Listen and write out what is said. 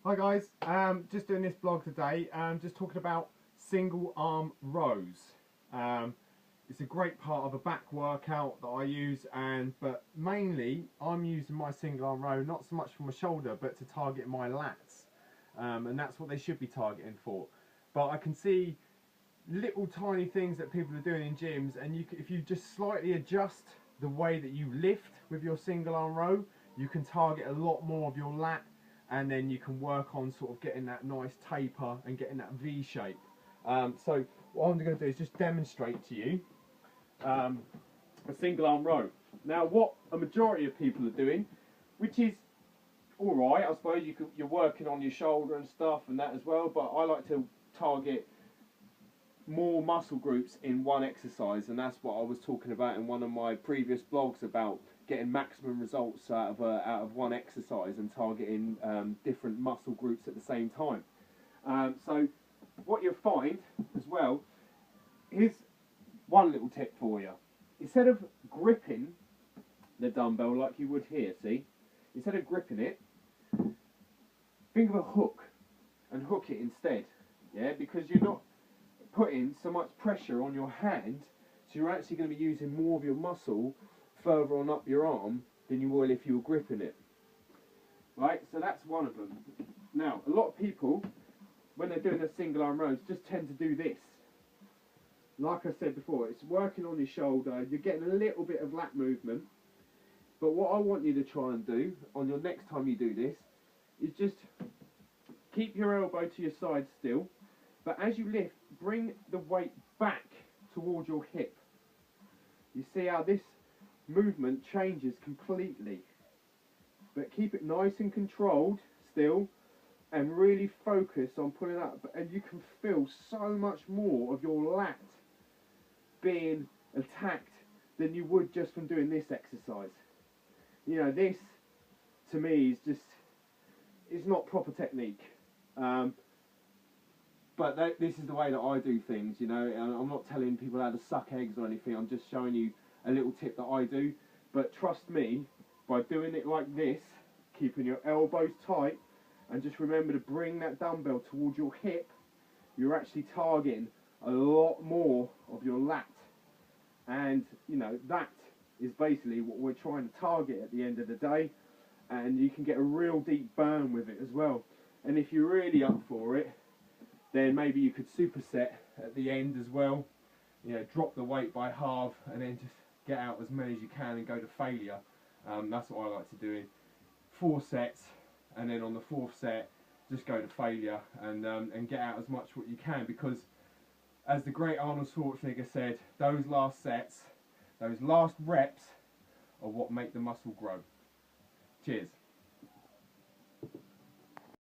Hi guys, just doing this blog today, just talking about single arm rows. It's a great part of a back workout that I use, but mainly I'm using my single arm row not so much for my shoulder but to target my lats, and that's what they should be targeting for. But I can see little tiny things that people are doing in gyms, and if you just slightly adjust the way that you lift with your single arm row, you can target a lot more of your lat, and then you can work on sort of getting that nice taper and getting that V shape. So what I'm going to do is just demonstrate to you a single arm row. Now what a majority of people are doing, which is alright, I suppose you're working on your shoulder and stuff and that as well, but I like to target more muscle groups in one exercise, and that's what I was talking about in one of my previous blogs about getting maximum results out of one exercise and targeting different muscle groups at the same time. So what you'll find as well, here's one little tip for you. Instead of gripping the dumbbell like you would here, see, instead of gripping it, think of a hook and hook it instead, yeah, because you're not putting so much pressure on your hand, so you're actually going to be using more of your muscle further on up your arm than you will if you were gripping it. Right, so that's one of them. Now, a lot of people, when they're doing their single arm rows, just tend to do this. Like I said before, it's working on your shoulder, you're getting a little bit of lat movement, but what I want you to try and do on your next time you do this is just keep your elbow to your side still, but as you lift, bring the weight back towards your hip. You see how this movement changes completely. But keep it nice and controlled still, and really focus on pulling up. And you can feel so much more of your lat being attacked than you would just from doing this exercise. You know, this to me is just, it's not proper technique. But this is the way that I do things, you know. I'm not telling people how to suck eggs or anything. I'm just showing you a little tip that I do. But trust me, by doing it like this, keeping your elbows tight, and just remember to bring that dumbbell towards your hip, you're actually targeting a lot more of your lat. And, you know, that is basically what we're trying to target at the end of the day. And you can get a real deep burn with it as well. And if you're really up for it, then maybe you could superset at the end as well. You know, drop the weight by half and then just get out as many as you can and go to failure. That's what I like to do. 4 sets, and then on the 4th set, just go to failure and get out as much what you can, because as the great Arnold Schwarzenegger said, those last sets, those last reps are what make the muscle grow. Cheers.